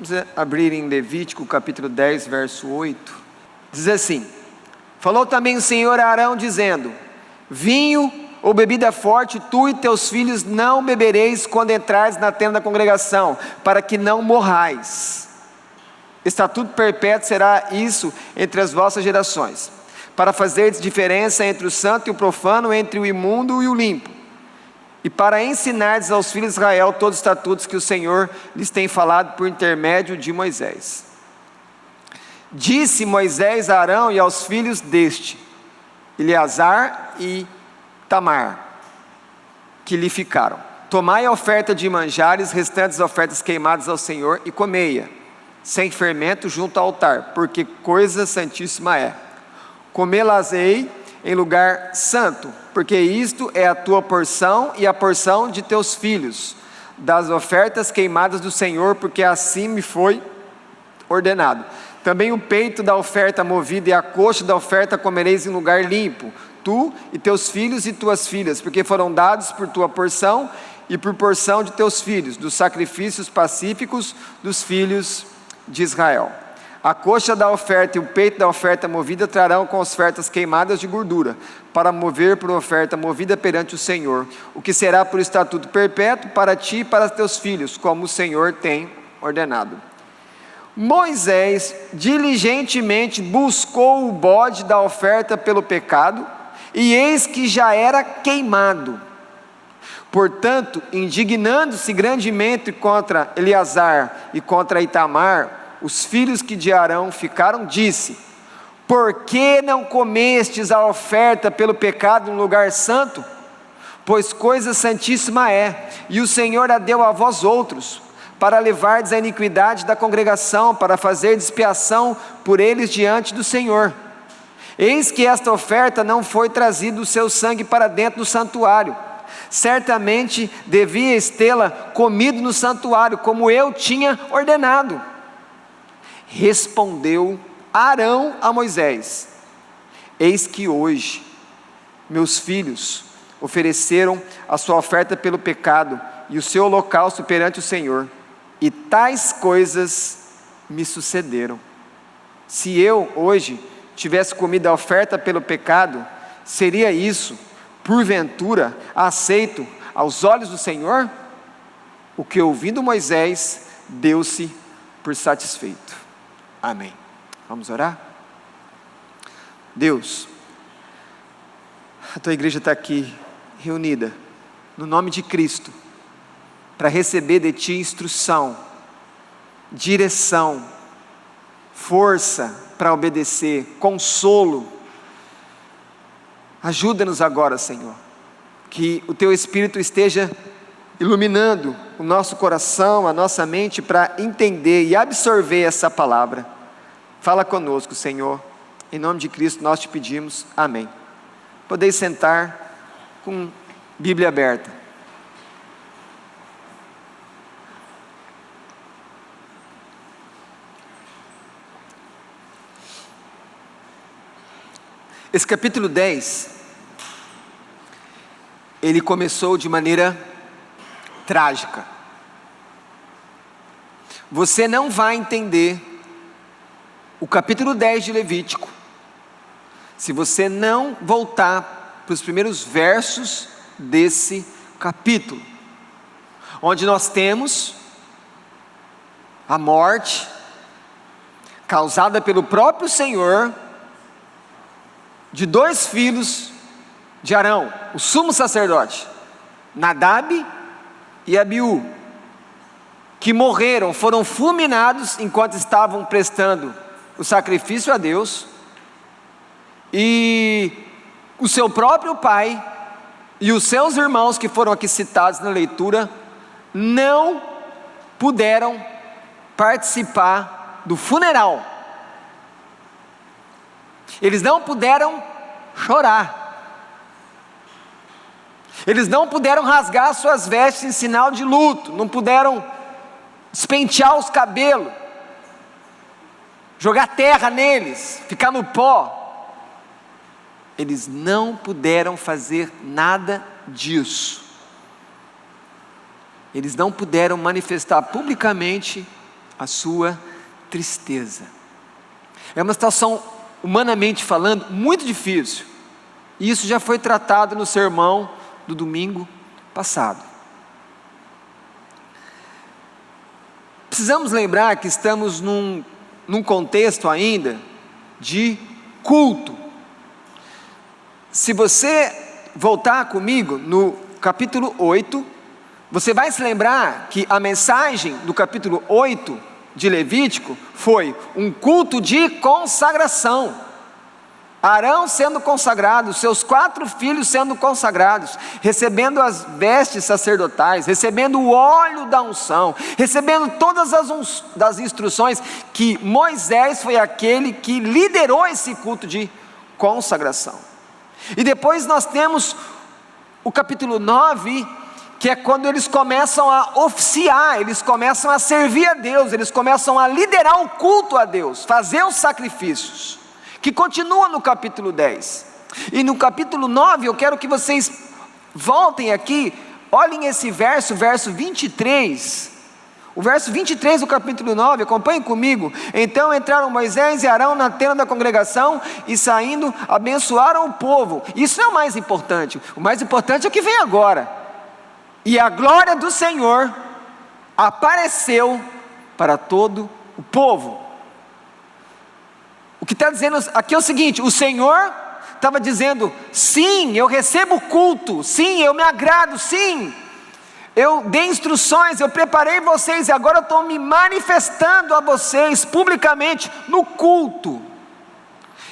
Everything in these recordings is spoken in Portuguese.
Vamos abrir em Levítico capítulo 10, verso 8. Diz assim: falou também o Senhor a Arão dizendo: vinho ou bebida forte, tu e teus filhos não bebereis quando entrares na tenda da congregação, para que não morrais. Estatuto perpétuo será isso entre as vossas gerações, para fazeres diferença entre o santo e o profano, entre o imundo e o limpo, e para ensinardes aos filhos de Israel todos os estatutos que o Senhor lhes tem falado por intermédio de Moisés. Disse Moisés a Arão e aos filhos deste, Eleazar e Tamar, que lhe ficaram: tomai a oferta de manjares, restantes ofertas queimadas ao Senhor, e comei-a, sem fermento, junto ao altar, porque coisa santíssima é. Comê-las-ei em lugar santo, porque isto é a tua porção e a porção de teus filhos, das ofertas queimadas do Senhor, porque assim me foi ordenado. Também o peito da oferta movida e a coxa da oferta comereis em lugar limpo, tu e teus filhos e tuas filhas, porque foram dados por tua porção e por porção de teus filhos, dos sacrifícios pacíficos dos filhos de Israel. A coxa da oferta e o peito da oferta movida trarão com as ofertas queimadas de gordura, para mover por oferta movida perante o Senhor, o que será por estatuto perpétuo para ti e para teus filhos, como o Senhor tem ordenado. Moisés diligentemente buscou o bode da oferta pelo pecado, e eis que já era queimado. Portanto, indignando-se grandemente contra Eleazar e contra Itamar, os filhos que de Arão ficaram, disse: por que não comestes a oferta pelo pecado no lugar santo? Pois coisa santíssima é, e o Senhor a deu a vós outros, para levardes a iniquidade da congregação, para fazer expiação por eles diante do Senhor. Eis que esta oferta não foi trazida o seu sangue para dentro do santuário. Certamente devias tê-la comido no santuário, como eu tinha ordenado. Respondeu Arão a Moisés: eis que hoje meus filhos ofereceram a sua oferta pelo pecado e o seu holocausto perante o Senhor, e tais coisas me sucederam. Se eu hoje tivesse comido a oferta pelo pecado, seria isso, porventura, aceito aos olhos do Senhor? O que ouvindo Moisés, deu-se por satisfeito. Amém. Vamos orar? Deus, a tua igreja está aqui reunida no nome de Cristo, para receber de ti instrução, direção, força para obedecer, consolo. Ajuda-nos agora, Senhor, que o teu Espírito esteja iluminando o nosso coração, a nossa mente, para entender e absorver essa palavra. Fala conosco, Senhor, em nome de Cristo nós te pedimos, amém. Podeis sentar com Bíblia aberta. Esse capítulo 10, ele começou de maneira trágica. Você não vai entender o capítulo 10 de Levítico se você não voltar para os primeiros versos desse capítulo, onde nós temos a morte causada pelo próprio Senhor de dois filhos de Arão, o sumo sacerdote, Nadab e Abiú, que morreram, foram fulminados enquanto estavam prestando o sacrifício a Deus, e o seu próprio pai e os seus irmãos, que foram aqui citados na leitura, não puderam participar do funeral. Eles não puderam chorar, eles não puderam rasgar suas vestes em sinal de luto, não puderam despentear os cabelos, jogar terra neles, ficar no pó. Eles não puderam fazer nada disso. Eles não puderam manifestar publicamente a sua tristeza. É uma situação, humanamente falando, muito difícil. E isso já foi tratado no sermão do domingo passado. Precisamos lembrar que estamos num contexto ainda de culto. Se você voltar comigo no capítulo 8, você vai se lembrar que a mensagem do capítulo 8 de Levítico foi um culto de consagração. Arão sendo consagrado, seus 4 filhos sendo consagrados, recebendo as vestes sacerdotais, recebendo o óleo da unção, recebendo todas as instruções, que Moisés foi aquele que liderou esse culto de consagração. E depois nós temos o capítulo 9, que é quando eles começam a oficiar, eles começam a servir a Deus, eles começam a liderar o culto a Deus, fazer os sacrifícios, que continua no capítulo 10. E no capítulo 9, eu quero que vocês voltem aqui, olhem esse verso 23. O verso 23 do capítulo 9, acompanhem comigo. Então entraram Moisés e Arão na tenda da congregação e saindo, abençoaram o povo. Isso não é o mais importante é o que vem agora. E a glória do Senhor apareceu para todo o povo. O que está dizendo aqui é o seguinte: o Senhor estava dizendo, sim, eu recebo culto, sim, eu me agrado, sim, eu dei instruções, eu preparei vocês, e agora eu estou me manifestando a vocês publicamente no culto.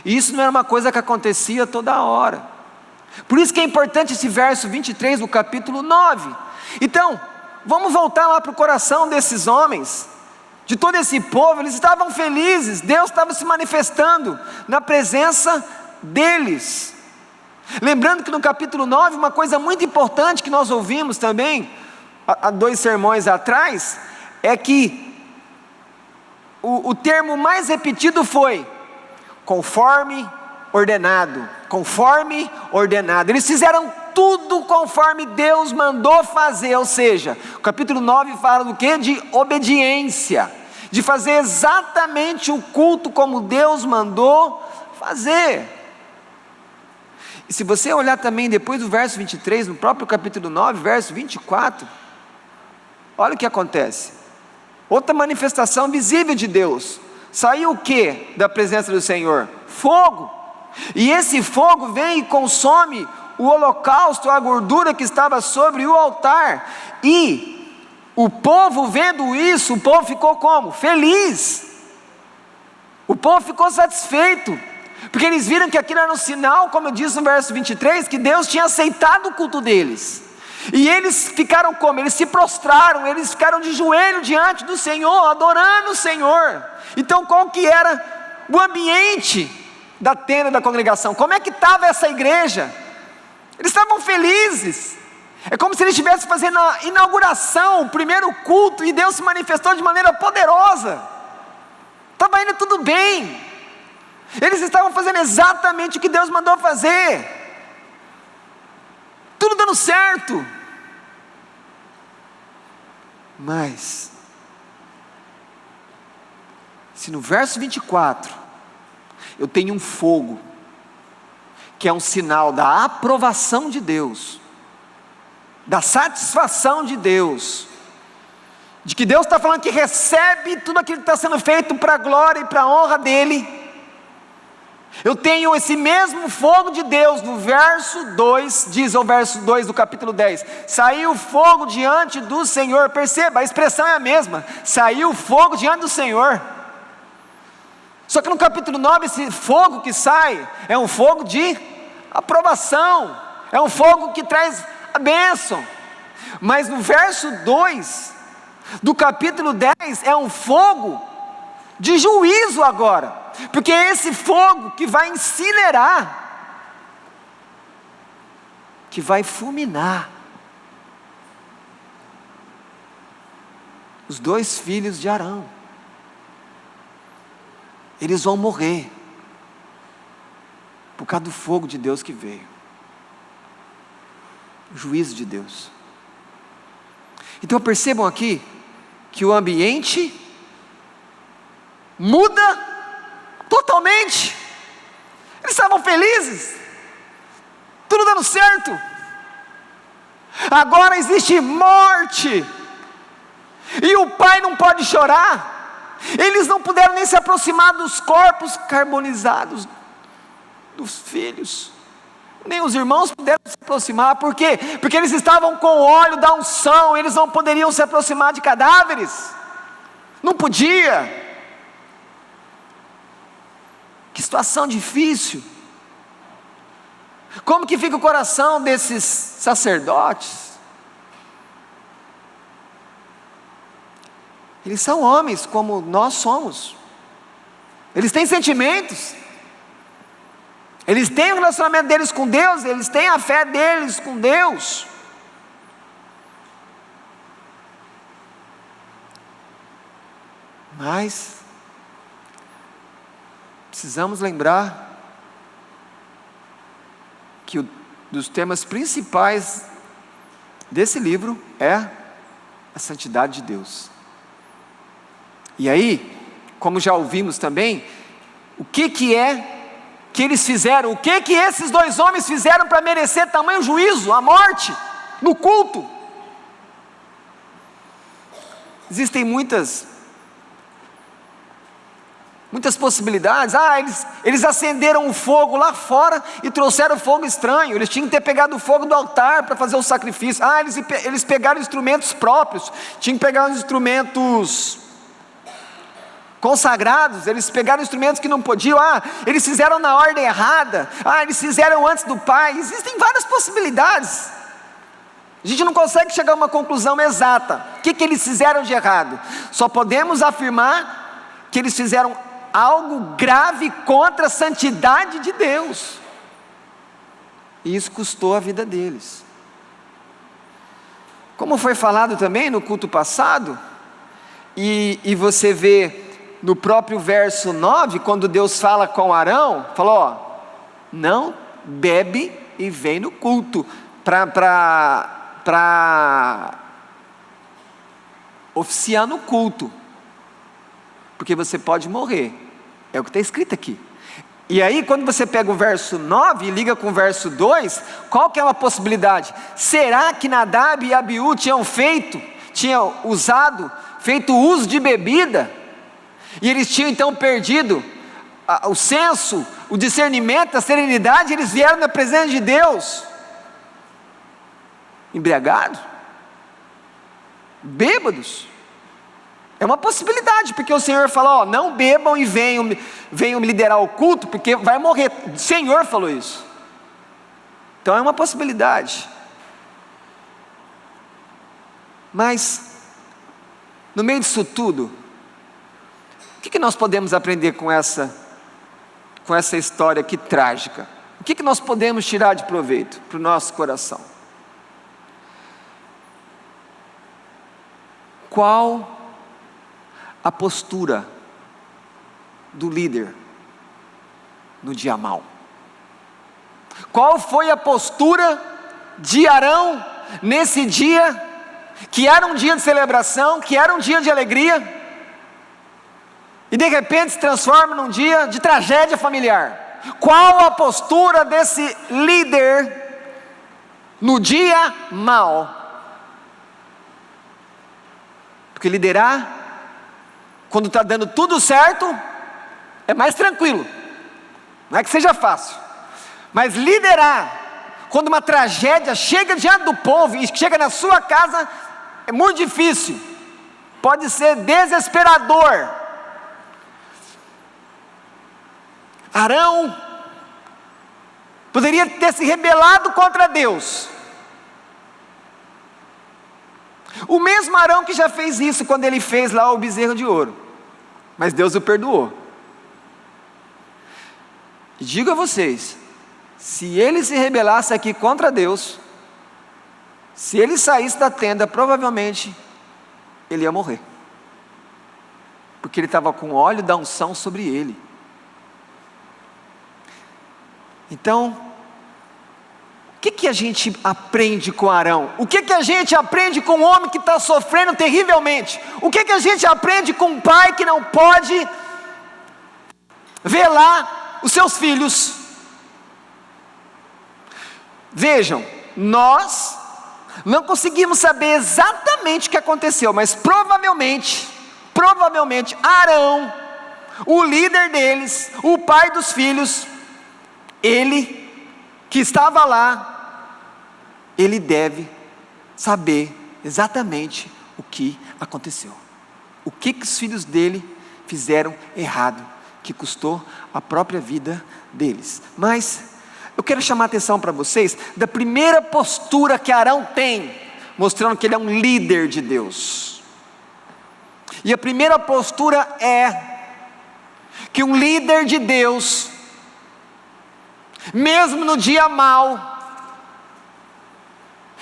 E isso não era uma coisa que acontecia toda hora. Por isso que é importante esse verso 23 do capítulo 9. Então, vamos voltar lá para o coração desses homens, de todo esse povo. Eles estavam felizes, Deus estava se manifestando na presença deles. Lembrando que no capítulo 9, uma coisa muito importante que nós ouvimos também, há 2 sermões atrás, é que o termo mais repetido foi conforme ordenado, conforme ordenado. Eles fizeram tudo conforme Deus mandou fazer, ou seja, o capítulo 9 fala do quê? De obediência, de fazer exatamente o culto como Deus mandou fazer. E se você olhar também depois do verso 23, no próprio capítulo 9, verso 24, olha o que acontece. Outra manifestação visível de Deus. Saiu o que da presença do Senhor? Fogo. E esse fogo vem e consome o holocausto, a gordura que estava sobre o altar. E o povo vendo isso, o povo ficou como? Feliz. O povo ficou satisfeito, porque eles viram que aquilo era um sinal, como eu disse no verso 23, que Deus tinha aceitado o culto deles. E eles ficaram como? Eles se prostraram, eles ficaram de joelho diante do Senhor, adorando o Senhor. Então qual que era o ambiente da tenda da congregação? Como é que estava essa igreja? Eles estavam felizes. É como se eles estivessem fazendo a inauguração, o primeiro culto, e Deus se manifestou de maneira poderosa. Estava indo tudo bem. Eles estavam fazendo exatamente o que Deus mandou fazer. Tudo dando certo. Mas se no verso 24 eu tenho um fogo, que é um sinal da aprovação de Deus, da satisfação de Deus, de que Deus está falando que recebe tudo aquilo que está sendo feito para a glória e para a honra dEle. Eu tenho esse mesmo fogo de Deus. No verso 2, diz o verso 2 do capítulo 10, saiu fogo diante do Senhor. Perceba, a expressão é a mesma, saiu fogo diante do Senhor. Só que no capítulo 9, esse fogo que sai, é um fogo de aprovação, é um fogo que traz a bênção. Mas no verso 2 do capítulo 10, é um fogo de juízo agora, porque é esse fogo que vai incinerar, que vai fulminar os 2 filhos de Arão. Eles vão morrer por causa do fogo de Deus que veio, o juízo de Deus. Então percebam aqui que o ambiente muda totalmente. Eles estavam felizes, tudo dando certo. Agora existe morte, e o pai não pode chorar. Eles não puderam nem se aproximar dos corpos carbonizados dos filhos, nem os irmãos puderam se aproximar. Por quê? Porque eles estavam com o óleo da unção, eles não poderiam se aproximar de cadáveres, não podia. Que situação difícil. Como que fica o coração desses sacerdotes? Eles são homens como nós somos, eles têm sentimentos, eles têm o relacionamento deles com Deus, eles têm a fé deles com Deus. Mas precisamos lembrar que dos temas principais desse livro é a santidade de Deus. E aí, como já ouvimos também, o que é que eles fizeram? O que esses dois homens fizeram para merecer tamanho juízo, a morte, no culto? Existem muitas possibilidades. Eles acenderam o fogo lá fora e trouxeram fogo estranho. Eles tinham que ter pegado o fogo do altar para fazer o sacrifício. Eles pegaram instrumentos próprios, tinham que pegar os instrumentos consagrados, eles pegaram instrumentos que não podiam. Eles fizeram na ordem errada. Eles fizeram antes do pai. Existem várias possibilidades. A gente não consegue chegar a uma conclusão exata. O que eles fizeram de errado? Só podemos afirmar que eles fizeram algo grave contra a santidade de Deus, e isso custou a vida deles. Como foi falado também no culto passado, e você vê no próprio verso 9, quando Deus fala com Arão, falou: não bebe e vem no culto, para oficiar no culto, porque você pode morrer. É o que está escrito aqui. E aí quando você pega o verso 9 e liga com o verso 2, qual que é uma possibilidade? Será que Nadab e Abiú tinham feito uso de bebida, e eles tinham então perdido o senso, o discernimento, a serenidade? Eles vieram na presença de Deus embriagados, bêbados? É uma possibilidade, porque o Senhor falou: não bebam e venham me liderar o culto, porque vai morrer. O Senhor falou isso. Então é uma possibilidade. Mas no meio disso tudo, o que nós podemos aprender com essa história aqui trágica? O que nós podemos tirar de proveito para o nosso coração? Qual a postura do líder no dia mau? Qual foi a postura de Arão nesse dia, que era um dia de celebração, que era um dia de alegria, e de repente se transforma num dia de tragédia familiar? Qual a postura desse líder no dia mau? Porque liderar, quando está dando tudo certo, é mais tranquilo, não é que seja fácil. Mas liderar, quando uma tragédia chega diante do povo e chega na sua casa, é muito difícil, pode ser desesperador. Arão poderia ter se rebelado contra Deus, o mesmo Arão que já fez isso quando ele fez lá o bezerro de ouro, mas Deus o perdoou. E digo a vocês, se ele se rebelasse aqui contra Deus, se ele saísse da tenda, provavelmente ele ia morrer, porque ele estava com óleo da unção sobre ele. Então, o que a gente aprende com Arão? O que a gente aprende com um homem que está sofrendo terrivelmente? O que a gente aprende com um pai que não pode vê lá os seus filhos. Vejam, nós não conseguimos saber exatamente o que aconteceu, mas provavelmente, Arão, o líder deles, o pai dos filhos, ele que estava lá, ele deve saber exatamente o que aconteceu. O que os filhos dele fizeram errado, que custou a própria vida deles. Mas eu quero chamar a atenção para vocês da primeira postura que Arão tem, mostrando que ele é um líder de Deus. E a primeira postura é que um líder de Deus, mesmo no dia mau,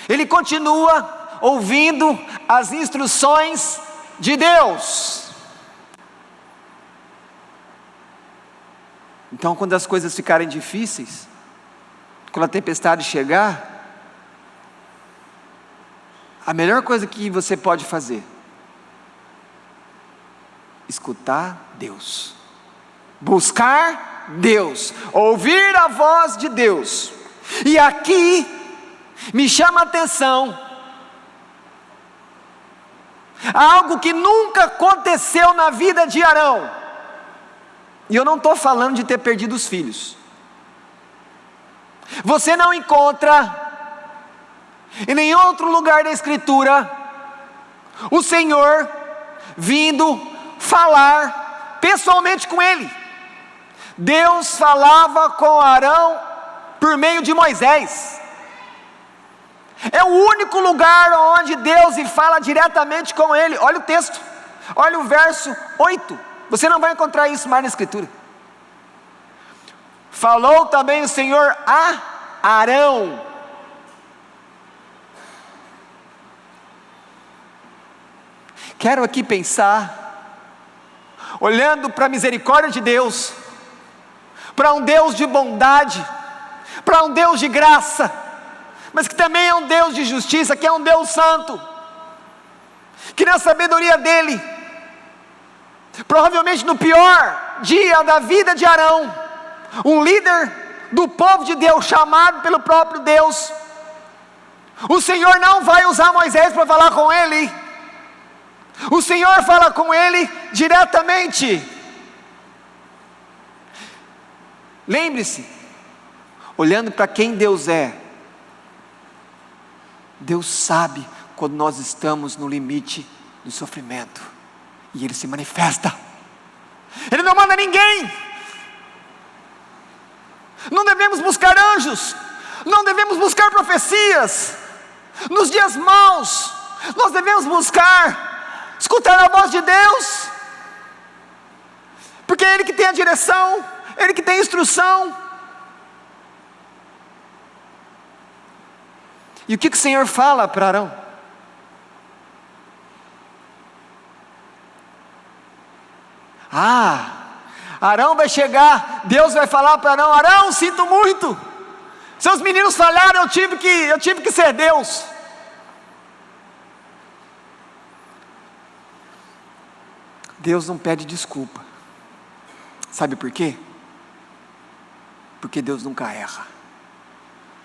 ele continua ouvindo as instruções de Deus. Então, quando as coisas ficarem difíceis, quando a tempestade chegar, a melhor coisa que você pode fazer, escutar Deus, buscar Deus, ouvir a voz de Deus. E aqui me chama a atenção algo que nunca aconteceu na vida de Arão. E eu não estou falando de ter perdido os filhos. Você não encontra em nenhum outro lugar da Escritura o Senhor vindo falar pessoalmente com ele. Deus falava com Arão por meio de Moisés. É o único lugar onde Deus fala diretamente com ele. Olha o texto, olha o verso 8. Você não vai encontrar isso mais na Escritura. Falou também o Senhor a Arão. Quero aqui pensar, olhando para a misericórdia de Deus, para um Deus de bondade, para um Deus de graça, mas que também é um Deus de justiça, que é um Deus santo, que na sabedoria dele, provavelmente no pior dia da vida de Arão, um líder do povo de Deus, chamado pelo próprio Deus, o Senhor não vai usar Moisés para falar com ele, o Senhor fala com ele diretamente. Lembre-se, olhando para quem Deus é, Deus sabe quando nós estamos no limite do sofrimento, e Ele se manifesta. Ele não manda ninguém. Não devemos buscar anjos, não devemos buscar profecias. Nos dias maus, nós devemos buscar escutar a voz de Deus, porque é Ele que tem a direção, Ele que tem a instrução. E o que o Senhor fala para Arão? Arão vai chegar, Deus vai falar para Arão: Arão, sinto muito, seus meninos falharam, eu tive que ser Deus. Deus não pede desculpa. Sabe por quê? Porque Deus nunca erra.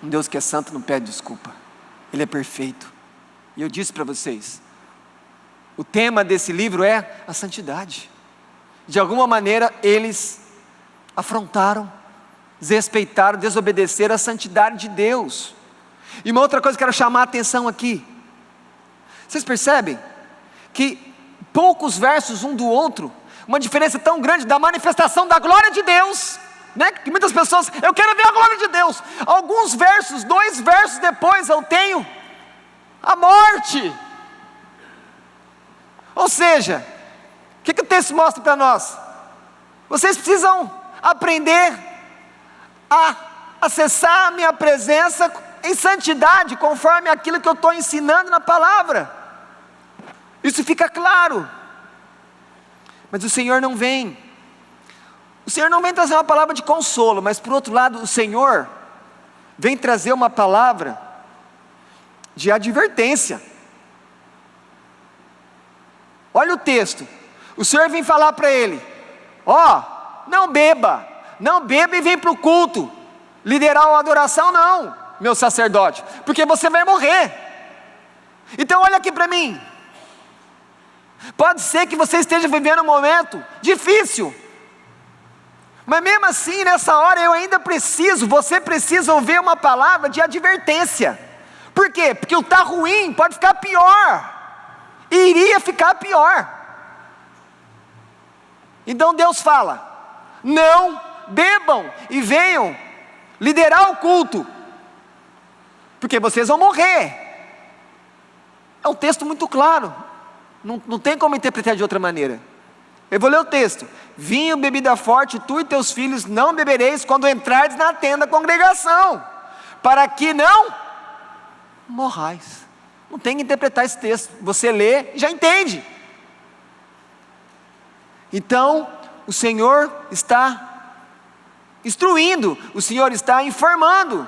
Um Deus que é santo não pede desculpa. Ele é perfeito. E eu disse para vocês, o tema desse livro é a santidade. De alguma maneira eles afrontaram, desrespeitaram, desobedeceram a santidade de Deus. E uma outra coisa que eu quero chamar a atenção aqui. Vocês percebem que poucos versos um do outro, uma diferença tão grande da manifestação da glória de Deus, né? Que muitas pessoas, eu quero ver a glória de Deus. Alguns versos, 2 versos depois eu tenho a morte. Ou seja, o que o texto mostra para nós? Vocês precisam aprender a acessar a minha presença em santidade, conforme aquilo que eu estou ensinando na palavra. Isso fica claro. Mas o Senhor não vem. O Senhor não vem trazer uma palavra de consolo, mas por outro lado, o Senhor vem trazer uma palavra de advertência. Olha o texto. O Senhor vem falar para ele: não beba e vem para o culto, liderar uma adoração não, meu sacerdote, porque você vai morrer. Então olha aqui para mim, pode ser que você esteja vivendo um momento difícil, mas mesmo assim nessa hora você precisa ouvir uma palavra de advertência. Por quê? Porque o tá ruim pode ficar pior, iria ficar pior. Então Deus fala, não bebam e venham liderar o culto, porque vocês vão morrer. É um texto muito claro, não tem como interpretar de outra maneira. Eu vou ler o texto: vinho, bebida forte, tu e teus filhos não bebereis quando entrardes na tenda da congregação, para que não morrais. Não tem que interpretar esse texto, você lê e já entende. Então o Senhor está instruindo, o Senhor está informando.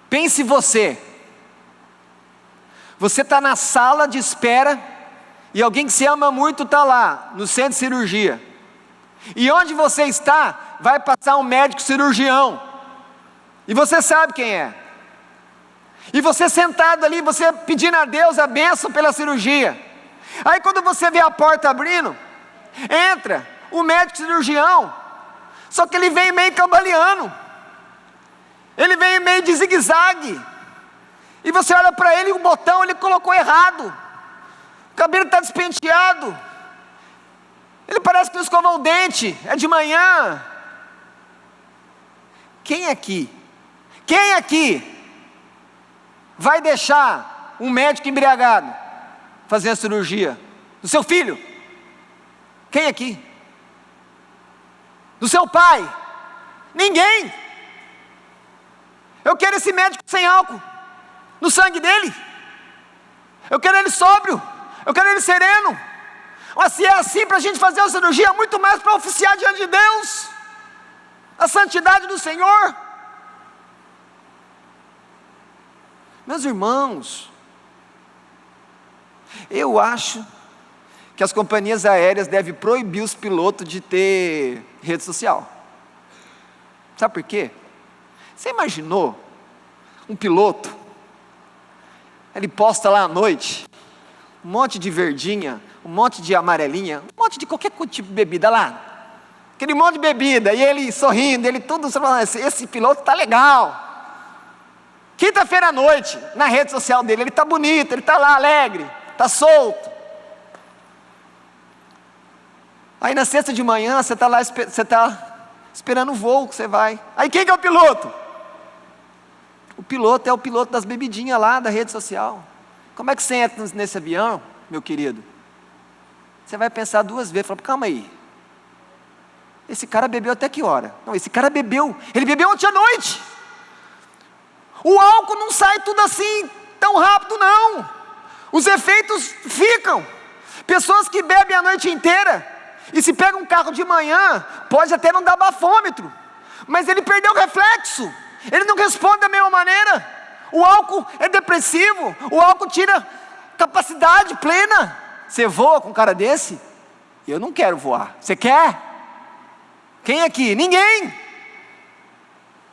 Pense você está na sala de espera, e alguém que se ama muito está lá, no centro de cirurgia, e onde você está, vai passar um médico cirurgião, e você sabe quem é, e você sentado ali, você pedindo a Deus a bênção pela cirurgia. Aí quando você vê a porta abrindo, entra o médico cirurgião, só que ele vem meio cambaleando, ele vem meio de zigue-zague, e você olha para ele, o botão ele colocou errado, o cabelo está despenteado, ele parece que não escovou o dente, é de manhã. Quem aqui vai deixar um médico embriagado fazer a cirurgia do seu filho? Quem aqui? Do seu pai? Ninguém. Eu quero esse médico sem álcool no sangue dele, eu quero ele sóbrio, eu quero ele sereno. Mas se é assim para a gente fazer a cirurgia, muito mais para oficiar diante de Deus a santidade do Senhor. Meus irmãos, eu acho que as companhias aéreas devem proibir os pilotos de ter rede social. Sabe por quê? Você imaginou um piloto, ele posta lá à noite um monte de verdinha, um monte de amarelinha, um monte de qualquer tipo de bebida lá, aquele monte de bebida, e ele sorrindo, ele tudo, esse piloto está legal. Quinta-feira à noite, na rede social dele, ele está bonito, ele está lá alegre, está solto. Aí na sexta de manhã, você está lá, você está esperando o voo que você vai. Aí quem que é o piloto? O piloto é o piloto das bebidinhas lá da rede social. Como é que você entra nesse avião, meu querido? Você vai pensar duas vezes, fala, calma aí, esse cara bebeu até que hora? Não, esse cara bebeu, ele bebeu ontem à noite. O álcool não sai tudo assim tão rápido não, os efeitos ficam. Pessoas que bebem a noite inteira, e se pega um carro de manhã, pode até não dar bafômetro, mas ele perdeu o reflexo, ele não responde da mesma maneira. O álcool é depressivo, o álcool tira capacidade plena. Você voa com um cara desse? Eu não quero voar. Você quer? Quem aqui? Ninguém.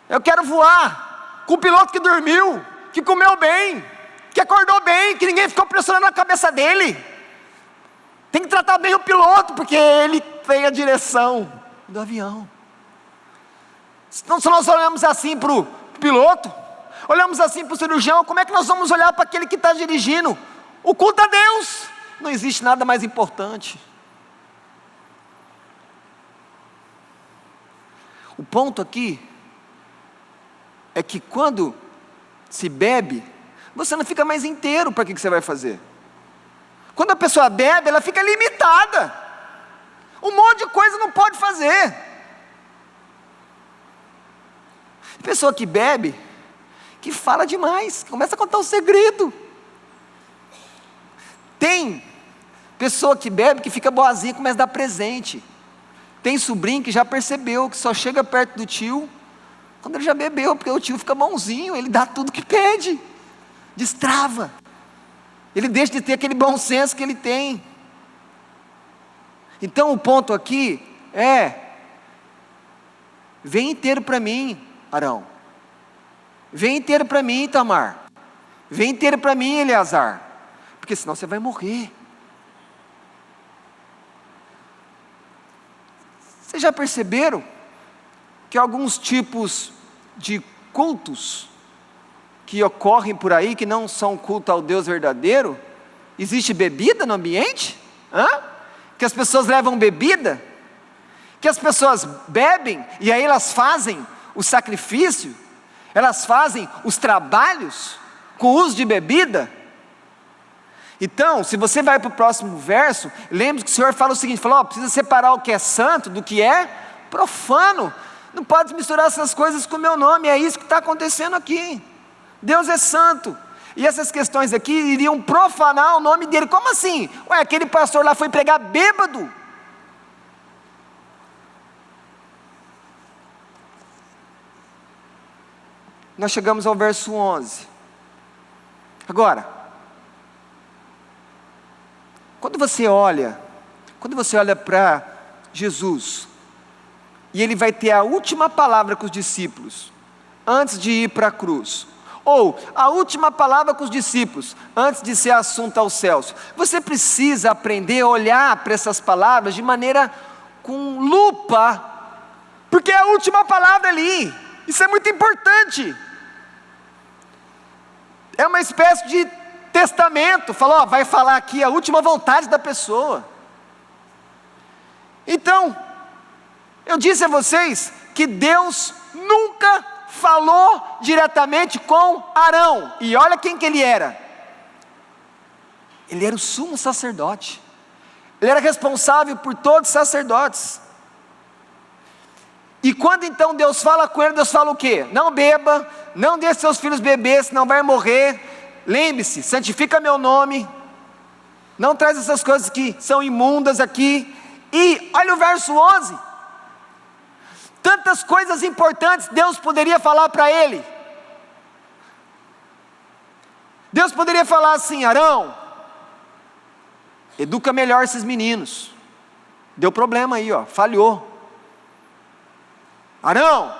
Eu quero voar com o piloto que dormiu, que comeu bem, que acordou bem, que ninguém ficou pressionando a cabeça dele. Tem que tratar bem o piloto, porque ele tem a direção do avião. Então, se nós olhamos assim para o piloto, olhamos assim para o cirurgião, como é que nós vamos olhar para aquele que está dirigindo? O culto a Deus. Não existe nada mais importante. O ponto aqui é que quando se bebe, você não fica mais inteiro. Para que você vai fazer? Quando a pessoa bebe, ela fica limitada, um monte de coisa não pode fazer. Pessoa que bebe, que fala demais, começa a contar um segredo. Tem pessoa que bebe, que fica boazinha, começa a dar presente. Tem sobrinho que já percebeu que só chega perto do tio quando ele já bebeu, porque o tio fica bonzinho, ele dá tudo que pede, destrava. Ele deixa de ter aquele bom senso que ele tem. Então o ponto aqui é: vem inteiro para mim, Arão. Vem inteiro para mim, Tamar. Vem inteiro para mim, Eleazar. Porque senão você vai morrer. Vocês já perceberam que alguns tipos de cultos que ocorrem por aí, que não são culto ao Deus verdadeiro, existe bebida no ambiente? Que as pessoas levam bebida? Que as pessoas bebem e aí elas fazem o sacrifício, elas fazem os trabalhos com o uso de bebida? Então, se você vai para o próximo verso, lembre que o Senhor fala o seguinte, precisa separar o que é santo do que é profano. Não pode misturar essas coisas com o meu nome, é isso que está acontecendo aqui. Deus é santo, e essas questões aqui iriam profanar o nome dele. Como assim? Aquele pastor lá foi pregar bêbado. Nós chegamos ao verso 11. Agora, quando você olha para Jesus, e ele vai ter a última palavra com os discípulos, antes de ir para a cruz, ou a última palavra com os discípulos, antes de ser assunto aos céus, você precisa aprender a olhar para essas palavras de maneira com lupa, porque é a última palavra ali, isso é muito importante, é uma espécie de testamento, vai falar aqui a última vontade da pessoa. Então, eu disse a vocês que Deus nunca falou diretamente com Arão, e olha quem que ele era o sumo sacerdote, ele era responsável por todos os sacerdotes, e quando então Deus fala com ele, Deus fala o quê? Não beba, não deixe seus filhos beber, senão vai morrer, lembre-se, santifica meu nome, não traz essas coisas que são imundas aqui, e olha o verso 11, tantas coisas importantes Deus poderia falar para ele. Deus poderia falar assim: Arão, educa melhor esses meninos, deu problema aí, falhou. Arão,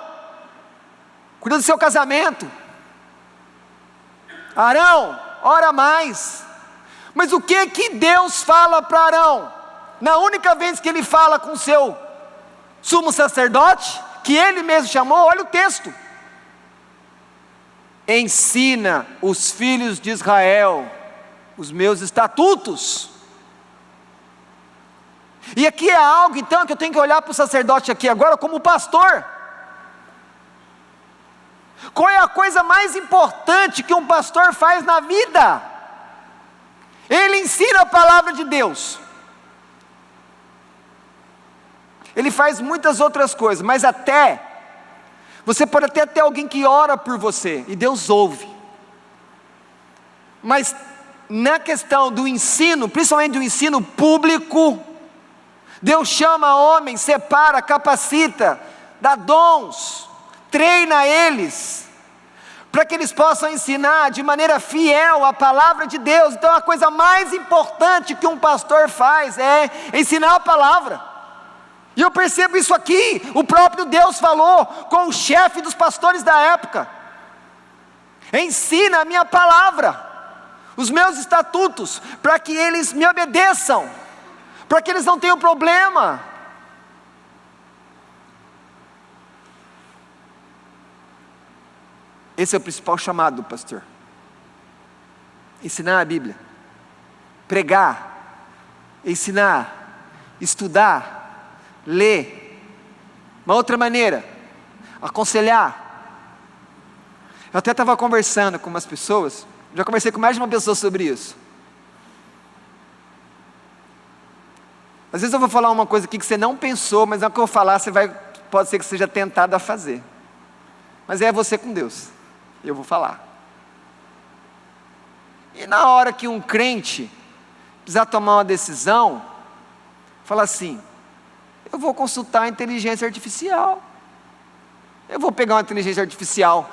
cuida do seu casamento. Arão, ora mais. Mas o que Deus fala para Arão? Na única vez que ele fala com o seu sumo sacerdote, que ele mesmo chamou, olha o texto: ensina os filhos de Israel os meus estatutos. E aqui é algo então que eu tenho que olhar para o sacerdote aqui agora como pastor. Qual é a coisa mais importante que um pastor faz na vida? Ele ensina a palavra de Deus. Ele faz muitas outras coisas, mas você pode até ter alguém que ora por você, e Deus ouve. Mas na questão do ensino, principalmente do ensino público, Deus chama homens, separa, capacita, dá dons, treina eles, para que eles possam ensinar de maneira fiel a palavra de Deus. Então a coisa mais importante que um pastor faz é ensinar a palavra. E eu percebo isso aqui, o próprio Deus falou com o chefe dos pastores da época: ensina a minha palavra, os meus estatutos, para que eles me obedeçam, para que eles não tenham problema. Esse é o principal chamado do pastor: ensinar a Bíblia, pregar, ensinar, estudar, ler. Uma outra maneira, aconselhar. Eu até estava conversando com umas pessoas, já conversei com mais de uma pessoa sobre isso. Às vezes eu vou falar uma coisa aqui que você não pensou, mas na hora que eu falar, pode ser que seja tentado a fazer. Mas é você com Deus, eu vou falar. E na hora que um crente precisar tomar uma decisão, fala assim: eu vou consultar a inteligência artificial. Eu vou pegar uma inteligência artificial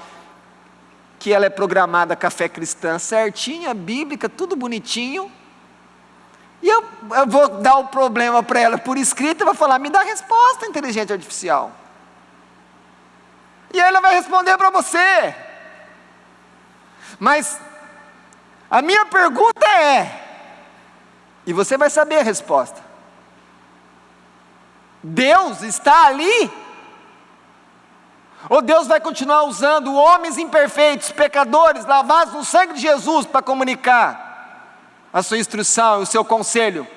que ela é programada café cristã, certinha, bíblica, tudo bonitinho. E eu vou dar o problema para ela por escrito, eu vou falar, me dá a resposta, inteligência artificial. E aí ela vai responder para você. Mas a minha pergunta é, e você vai saber a resposta: Deus está ali? Ou Deus vai continuar usando homens imperfeitos, pecadores, lavados no sangue de Jesus para comunicar a sua instrução, o seu conselho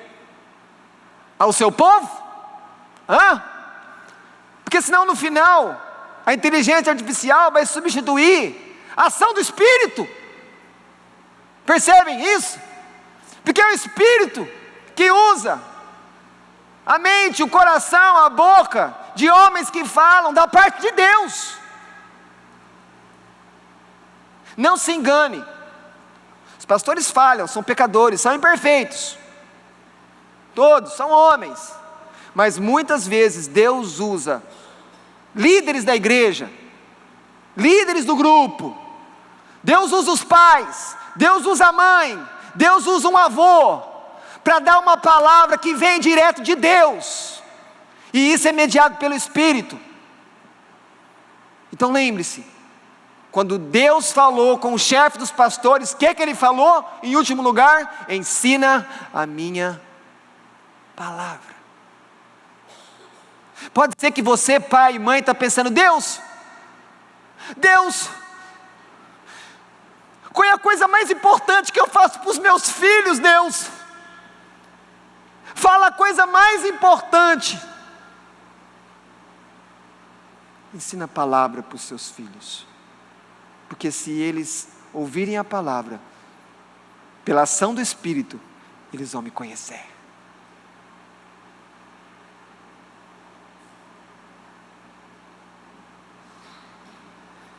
ao seu povo? Porque senão no final a inteligência artificial vai substituir a ação do Espírito. Percebem isso? Porque é o Espírito que usa a mente, o coração, a boca de homens que falam da parte de Deus. Não se engane, os pastores falham, são pecadores, são imperfeitos, todos são homens, mas muitas vezes Deus usa líderes da igreja, líderes do grupo, Deus usa os pais, Deus usa a mãe, Deus usa um avô, para dar uma palavra que vem direto de Deus, e isso é mediado pelo Espírito. Então lembre-se, quando Deus falou com o chefe dos pastores, o que ele falou? Em último lugar, ensina a minha palavra. Pode ser que você, pai e mãe, está pensando, Deus, qual é a coisa mais importante que eu faço para os meus filhos, Deus? Fala a coisa mais importante. Ensina a palavra para os seus filhos, porque se eles ouvirem a palavra, pela ação do Espírito, eles vão me conhecer.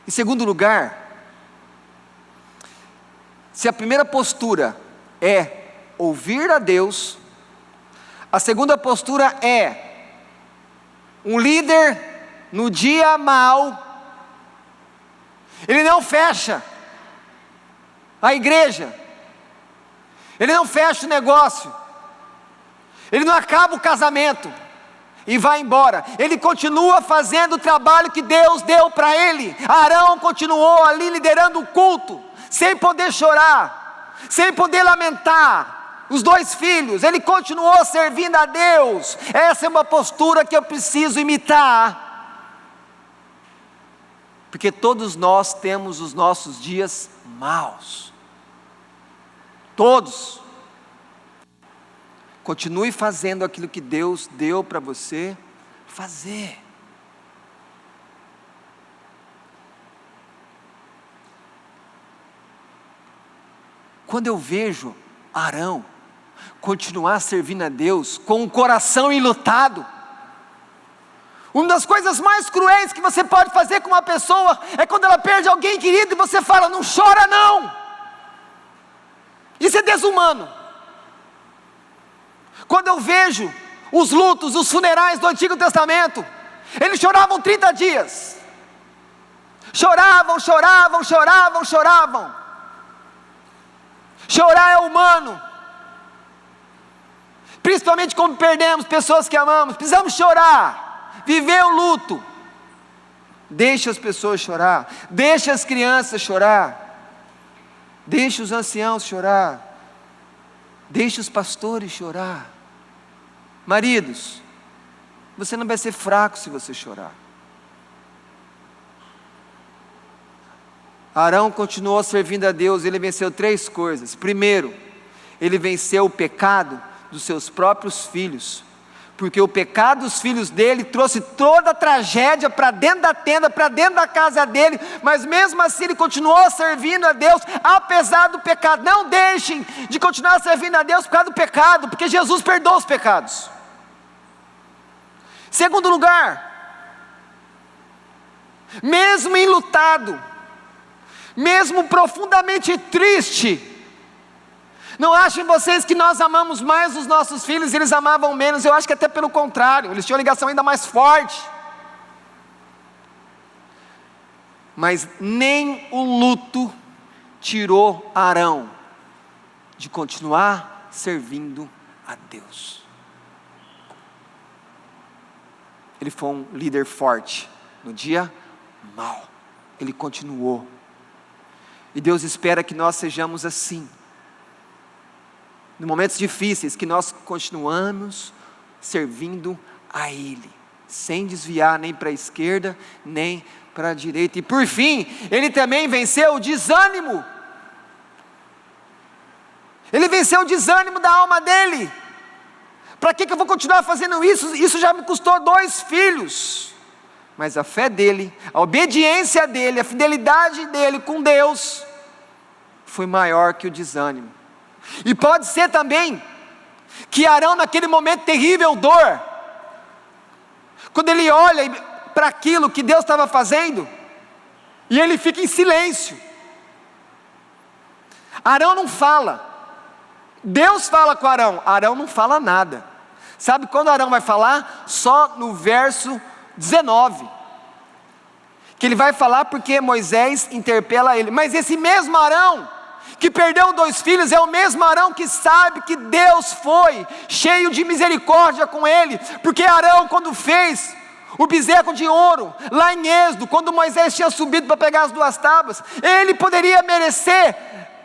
Em segundo lugar, se a primeira postura é ouvir a Deus, a segunda postura é um líder no dia mau, ele não fecha a igreja, ele não fecha o negócio, ele não acaba o casamento e vai embora, ele continua fazendo o trabalho que Deus deu para ele. Arão continuou ali liderando o culto, sem poder chorar, sem poder lamentar os 2 filhos, ele continuou servindo a Deus. Essa é uma postura que eu preciso imitar, porque todos nós temos os nossos dias maus, todos. Continue fazendo aquilo que Deus deu para você fazer. Quando eu vejo Arão continuar servindo a Deus com o coração enlutado, uma das coisas mais cruéis que você pode fazer com uma pessoa é quando ela perde alguém querido e você fala, não chora não. Isso é desumano. Quando eu vejo os lutos, os funerais do Antigo Testamento, eles choravam 30 dias, choravam. Chorar é humano, principalmente quando perdemos pessoas que amamos, precisamos chorar, viver o luto. Deixe as pessoas chorar, deixe as crianças chorar, deixe os anciãos chorar, deixe os pastores chorar. Maridos, você não vai ser fraco se você chorar. Arão continuou servindo a Deus, ele venceu 3 coisas. Primeiro, ele venceu o pecado dos seus próprios filhos, porque o pecado dos filhos dele trouxe toda a tragédia para dentro da tenda, para dentro da casa dele, mas mesmo assim ele continuou servindo a Deus, apesar do pecado. Não deixem de continuar servindo a Deus por causa do pecado, porque Jesus perdoa os pecados. Segundo lugar, mesmo enlutado, mesmo profundamente triste, não achem vocês que nós amamos mais os nossos filhos e eles amavam menos. Eu acho que até pelo contrário, eles tinham ligação ainda mais forte. Mas nem o luto tirou Arão de continuar servindo a Deus. Ele foi um líder forte no dia mau. Ele continuou. E Deus espera que nós sejamos assim. Em momentos difíceis, que nós continuamos servindo a Ele, sem desviar nem para a esquerda, nem para a direita. E por fim, Ele também venceu o desânimo. Ele venceu o desânimo da alma dele. Para que eu vou continuar fazendo isso? Isso já me custou 2 filhos. Mas a fé dele, a obediência dele, a fidelidade dele com Deus, foi maior que o desânimo. E pode ser também, que Arão naquele momento de terrível dor, quando ele olha para aquilo que Deus estava fazendo, e ele fica em silêncio. Arão não fala. Deus fala com Arão, Arão não fala nada. Sabe quando Arão vai falar? Só no verso 19, que ele vai falar porque Moisés interpela ele. Mas esse mesmo Arão, que perdeu 2 filhos, é o mesmo Arão que sabe que Deus foi cheio de misericórdia com ele, porque Arão, quando fez o bezerro de ouro, lá em Êxodo, quando Moisés tinha subido para pegar as 2 tábuas, ele poderia merecer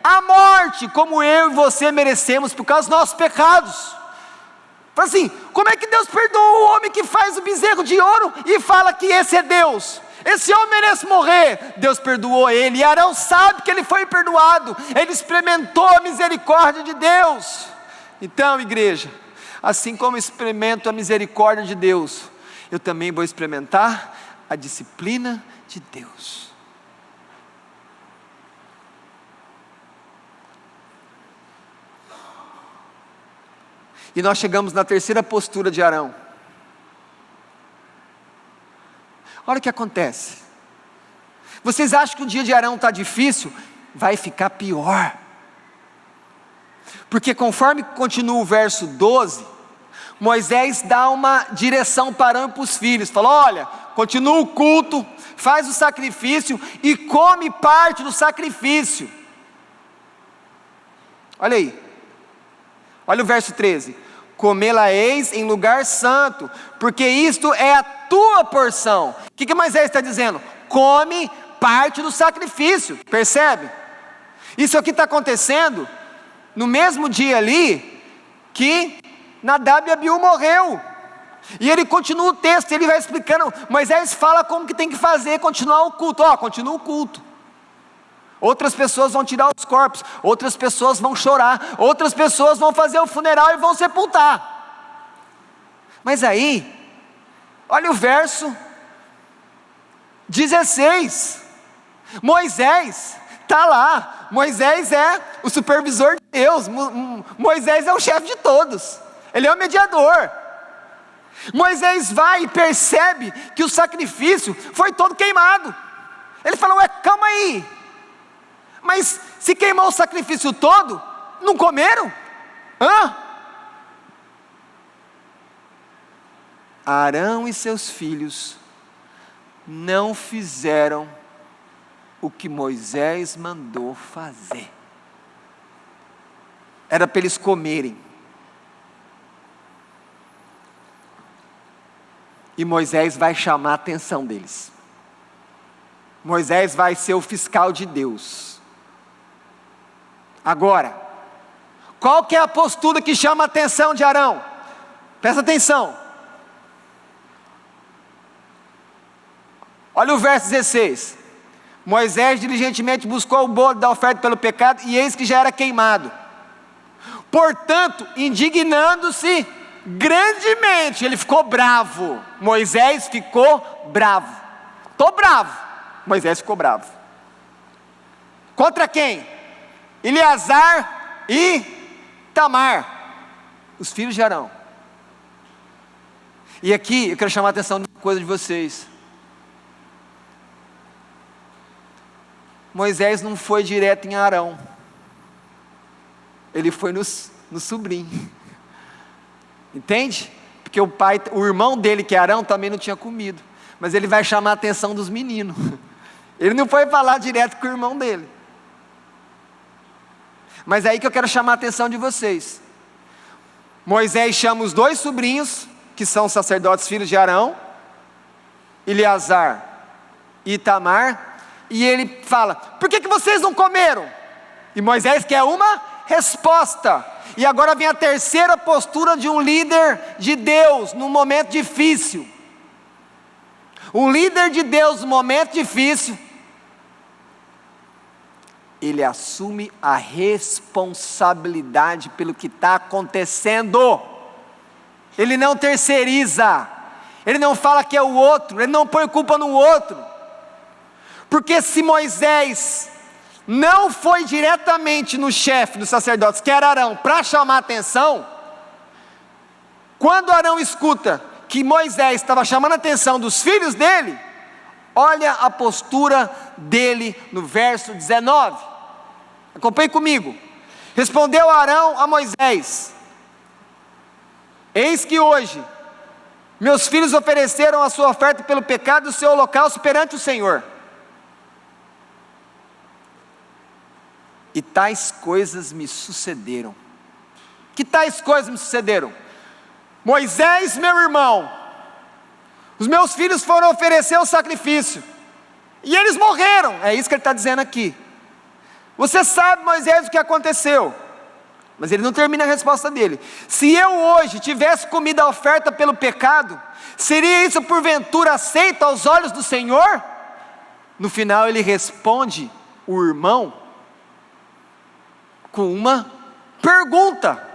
a morte, como eu e você merecemos, por causa dos nossos pecados. Fala assim, como é que Deus perdoa o homem que faz o bezerro de ouro e fala que esse é Deus? Esse homem merece morrer. Deus perdoou ele, e Arão sabe que ele foi perdoado, ele experimentou a misericórdia de Deus. Então, igreja, assim como eu experimento a misericórdia de Deus, eu também vou experimentar a disciplina de Deus. E nós chegamos na terceira postura de Arão. Olha o que acontece. Vocês acham que o dia de Arão está difícil? Vai ficar pior. Porque conforme continua o verso 12, Moisés dá uma direção para Arão e para os filhos. Fala, olha, continua o culto, faz o sacrifício e come parte do sacrifício. Olha aí. Olha o verso 13, comê-la-eis em lugar santo, porque isto é a tua porção. O que Moisés está dizendo? Come parte do sacrifício, percebe? Isso aqui está acontecendo no mesmo dia ali, que Nadab e Abiú morreu, e ele continua o texto, ele vai explicando, Moisés fala como que tem que fazer, continuar o culto, continua o culto. Outras pessoas vão tirar os corpos, outras pessoas vão chorar, outras pessoas vão fazer o funeral e vão sepultar. Mas aí, olha o verso 16, Moisés está lá, Moisés é o supervisor de Deus, Moisés é o chefe de todos, ele é o mediador. Moisés vai e percebe que o sacrifício foi todo queimado. Ele fala, ué, calma aí, mas se queimou o sacrifício todo, não comeram? Arão e seus filhos não fizeram o que Moisés mandou fazer. Era para eles comerem. E Moisés vai chamar a atenção deles. Moisés vai ser o fiscal de Deus. Agora, qual que é a postura que chama a atenção de Arão? Presta atenção. Olha o verso 16. Moisés diligentemente buscou o bolo da oferta pelo pecado, e eis que já era queimado. Portanto, indignando-se grandemente, ele ficou bravo. Moisés ficou bravo. Estou bravo. Moisés ficou bravo. Contra quem? Eleazar e Tamar, os filhos de Arão. E aqui eu quero chamar a atenção de uma coisa de vocês. Moisés não foi direto em Arão, ele foi no sobrinho. Entende? Porque o irmão dele, que é Arão, também não tinha comido. Mas ele vai chamar a atenção dos meninos. Ele não foi falar direto com o irmão dele. Mas é aí que eu quero chamar a atenção de vocês. Moisés chama os 2 sobrinhos, que são sacerdotes filhos de Arão, Eleazar e Itamar, e ele fala: por que vocês não comeram? E Moisés quer uma resposta. E agora vem a terceira postura de um líder de Deus num momento difícil. Um líder de Deus num momento difícil, ele assume a responsabilidade pelo que está acontecendo. Ele não terceiriza, ele não fala que é o outro, ele não põe culpa no outro. Porque se Moisés não foi diretamente no chefe dos sacerdotes, que era Arão, para chamar a atenção, quando Arão escuta que Moisés estava chamando a atenção dos filhos dele, olha a postura dele no verso 19, acompanhe comigo. Respondeu Arão a Moisés: eis que hoje meus filhos ofereceram a sua oferta pelo pecado e o seu holocausto perante o Senhor, e tais coisas me sucederam. Que tais coisas me sucederam? Moisés, meu irmão, os meus filhos foram oferecer o sacrifício, e eles morreram. É isso que ele está dizendo aqui. Você sabe, Moisés, o que aconteceu. Mas ele não termina a resposta dele. Se eu hoje tivesse comido a oferta pelo pecado, seria isso porventura aceito aos olhos do Senhor? No final ele responde o irmão com uma pergunta.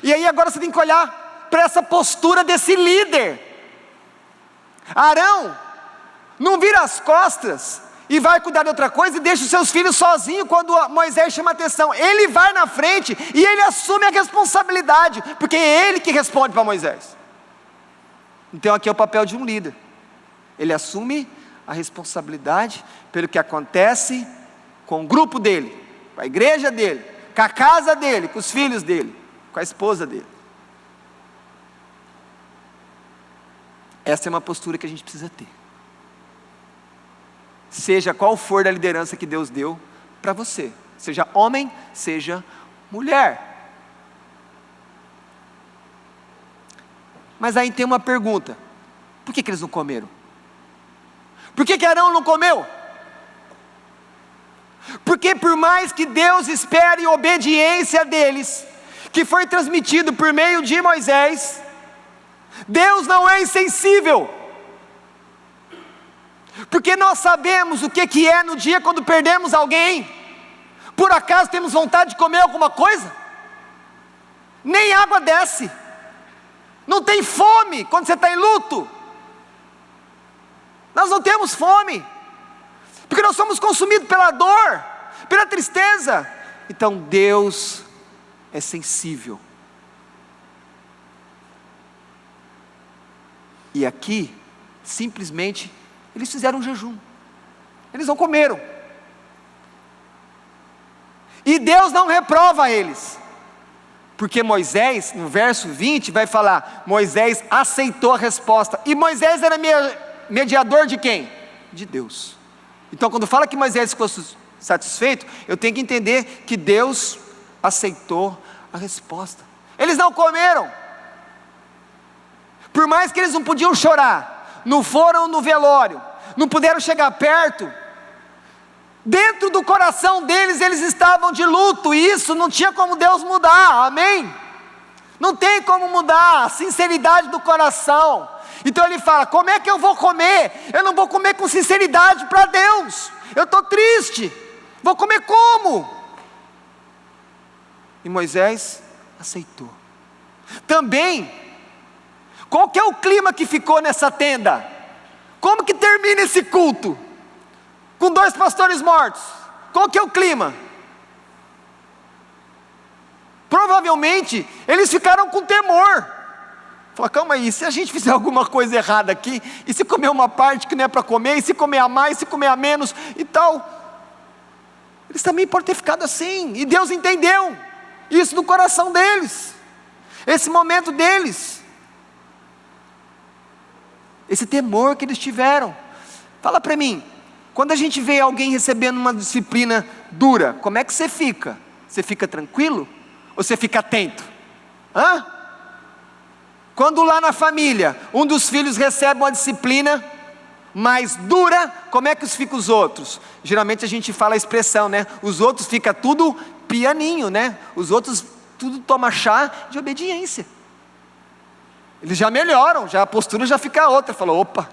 E aí agora você tem que olhar para essa postura desse líder. Arão não vira as costas e vai cuidar de outra coisa e deixa os seus filhos sozinhos quando Moisés chama a atenção. Ele vai na frente e ele assume a responsabilidade, porque é ele que responde para Moisés. Então aqui é o papel de um líder. Ele assume a responsabilidade pelo que acontece com o grupo dele, com a igreja dele, com a casa dele, com os filhos dele, com a esposa dele. Essa é uma postura que a gente precisa ter. Seja qual for a liderança que Deus deu para você, seja homem, seja mulher. Mas aí tem uma pergunta: por que eles não comeram? Por que Arão não comeu? Porque por mais que Deus espere obediência deles, que foi transmitido por meio de Moisés, Deus não é insensível. Porque nós sabemos o que é no dia quando perdemos alguém. Por acaso temos vontade de comer alguma coisa? Nem água desce. Não tem fome quando você está em luto. Nós não temos fome, porque nós somos consumidos pela dor, pela tristeza. Então Deus é sensível. E aqui, simplesmente, eles fizeram um jejum. Eles não comeram. E Deus não reprova eles. Porque Moisés, no verso 20, vai falar: Moisés aceitou a resposta. E Moisés era mediador de quem? De Deus. Então quando fala que Moisés ficou satisfeito, eu tenho que entender que Deus aceitou a resposta. Eles não comeram. Por mais que eles não podiam chorar, não foram no velório, não puderam chegar perto, dentro do coração deles eles estavam de luto, e isso não tinha como Deus mudar, amém? Não tem como mudar a sinceridade do coração. Então ele fala: como é que eu vou comer? Eu não vou comer com sinceridade para Deus, eu estou triste, vou comer como? E Moisés aceitou. Também, qual que é o clima que ficou nessa tenda? Como que termina esse culto? Com 2 pastores mortos. Qual que é o clima? Provavelmente eles ficaram com temor. Falaram: calma aí, se a gente fizer alguma coisa errada aqui, e se comer uma parte que não é para comer, e se comer a mais, se comer a menos e tal. Eles também podem ter ficado assim, e Deus entendeu isso no coração deles, esse momento deles, esse temor que eles tiveram. Fala para mim, quando a gente vê alguém recebendo uma disciplina dura, como é que você fica? Você fica tranquilo? Ou você fica atento? Hã? Quando lá na família, um dos filhos recebe uma disciplina mais dura, como é que ficam os outros? Geralmente a gente fala a expressão, né? Os outros ficam tudo pianinho, né? Os outros tudo toma chá de obediência. Eles já melhoram, já a postura já fica outra. Falou, opa,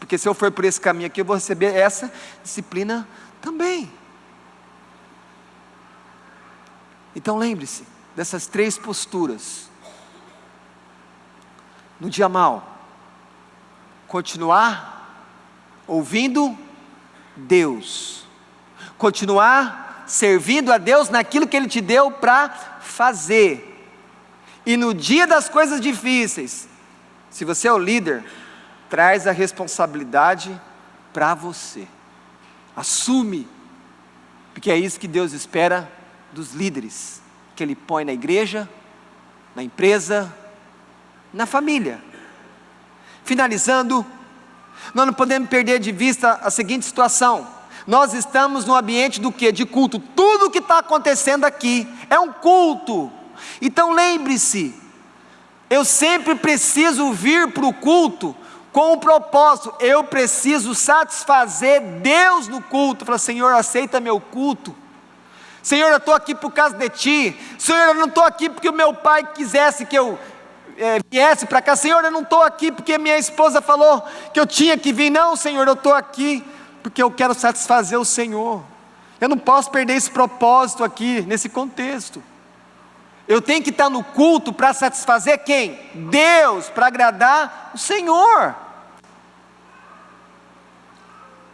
porque se eu for por esse caminho aqui, eu vou receber essa disciplina também. Então lembre-se dessas 3 posturas. No dia mau, continuar ouvindo Deus, continuar servindo a Deus naquilo que Ele te deu para fazer. E no dia das coisas difíceis, se você é o líder, traz a responsabilidade para você. Assume, porque é isso que Deus espera dos líderes, que Ele põe na igreja, na empresa, na família. Finalizando, nós não podemos perder de vista a seguinte situação: nós estamos no ambiente do quê? De culto. Tudo o que está acontecendo aqui é um culto. Então lembre-se, eu sempre preciso vir para o culto com um propósito. Eu preciso satisfazer Deus no culto. Fala, Senhor, aceita meu culto. Senhor, eu estou aqui por causa de Ti. Senhor, eu não estou aqui porque o meu pai quisesse que eu viesse para cá. Senhor, eu não estou aqui porque minha esposa falou que eu tinha que vir. Não, Senhor, eu estou aqui porque eu quero satisfazer o Senhor. Eu não posso perder esse propósito aqui, nesse contexto. Eu tenho que estar no culto para satisfazer quem? Deus, para agradar o Senhor.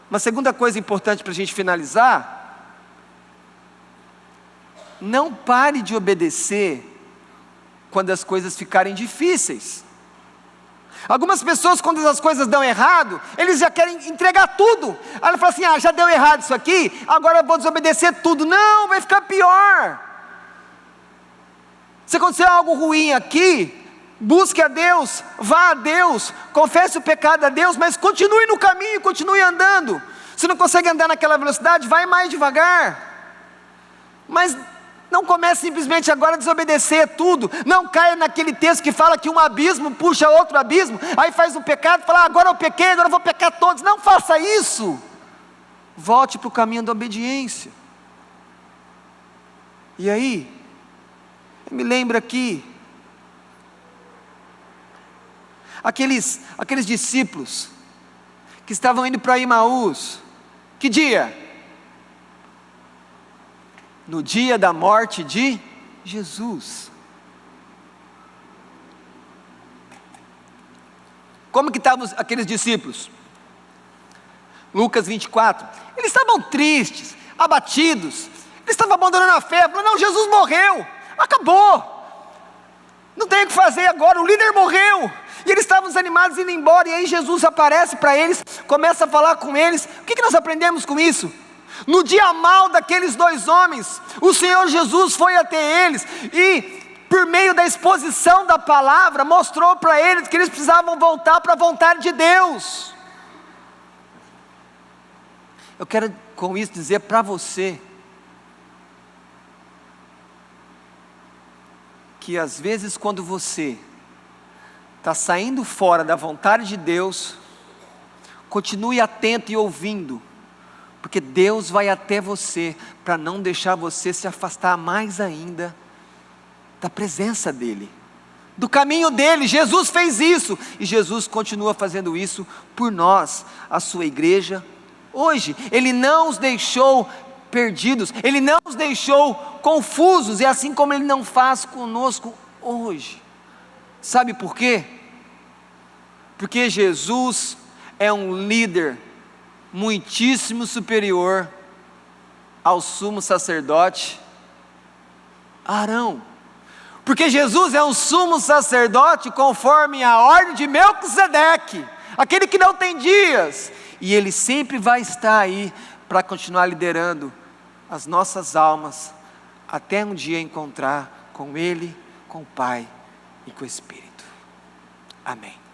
Uma segunda coisa importante para a gente finalizar: não pare de obedecer quando as coisas ficarem difíceis. Algumas pessoas, quando as coisas dão errado, eles já querem entregar tudo. Aí ela fala assim, já deu errado isso aqui, agora eu vou desobedecer tudo. Não, vai ficar pior. Se acontecer algo ruim aqui, busque a Deus, vá a Deus, confesse o pecado a Deus, mas continue no caminho, continue andando. Se não consegue andar naquela velocidade, vai mais devagar. Mas não comece simplesmente agora a desobedecer tudo. Não caia naquele texto que fala que um abismo puxa outro abismo, aí faz um pecado e fala, agora eu pequei, agora eu vou pecar todos. Não faça isso. Volte para o caminho da obediência. E aí, eu me lembro aqui, aqueles discípulos que estavam indo para Emaús. Que dia? No dia da morte de Jesus. Como que estavam aqueles discípulos? Lucas 24, eles estavam tristes, abatidos, eles estavam abandonando a fé, falando, não, Jesus morreu, acabou, não tem o que fazer agora, o líder morreu. E eles estavam desanimados indo embora, e aí Jesus aparece para eles, começa a falar com eles. O que nós aprendemos com isso? No dia mau daqueles 2 homens, o Senhor Jesus foi até eles e, por meio da exposição da palavra, mostrou para eles que eles precisavam voltar para a vontade de Deus. Eu quero com isso dizer para você que às vezes quando você está saindo fora da vontade de Deus, continue atento e ouvindo, porque Deus vai até você para não deixar você se afastar mais ainda da presença dEle, do caminho dEle. Jesus fez isso e Jesus continua fazendo isso por nós, a sua igreja. Hoje, Ele não os deixou perdidos, Ele não os deixou confusos, e assim como Ele não faz conosco hoje. Sabe por quê? Porque Jesus é um líder muitíssimo superior ao sumo sacerdote Arão. Porque Jesus é um sumo sacerdote conforme a ordem de Melquisedeque, aquele que não tem dias, e ele sempre vai estar aí para continuar liderando as nossas almas até um dia encontrar com Ele, com o Pai e com o Espírito. Amém.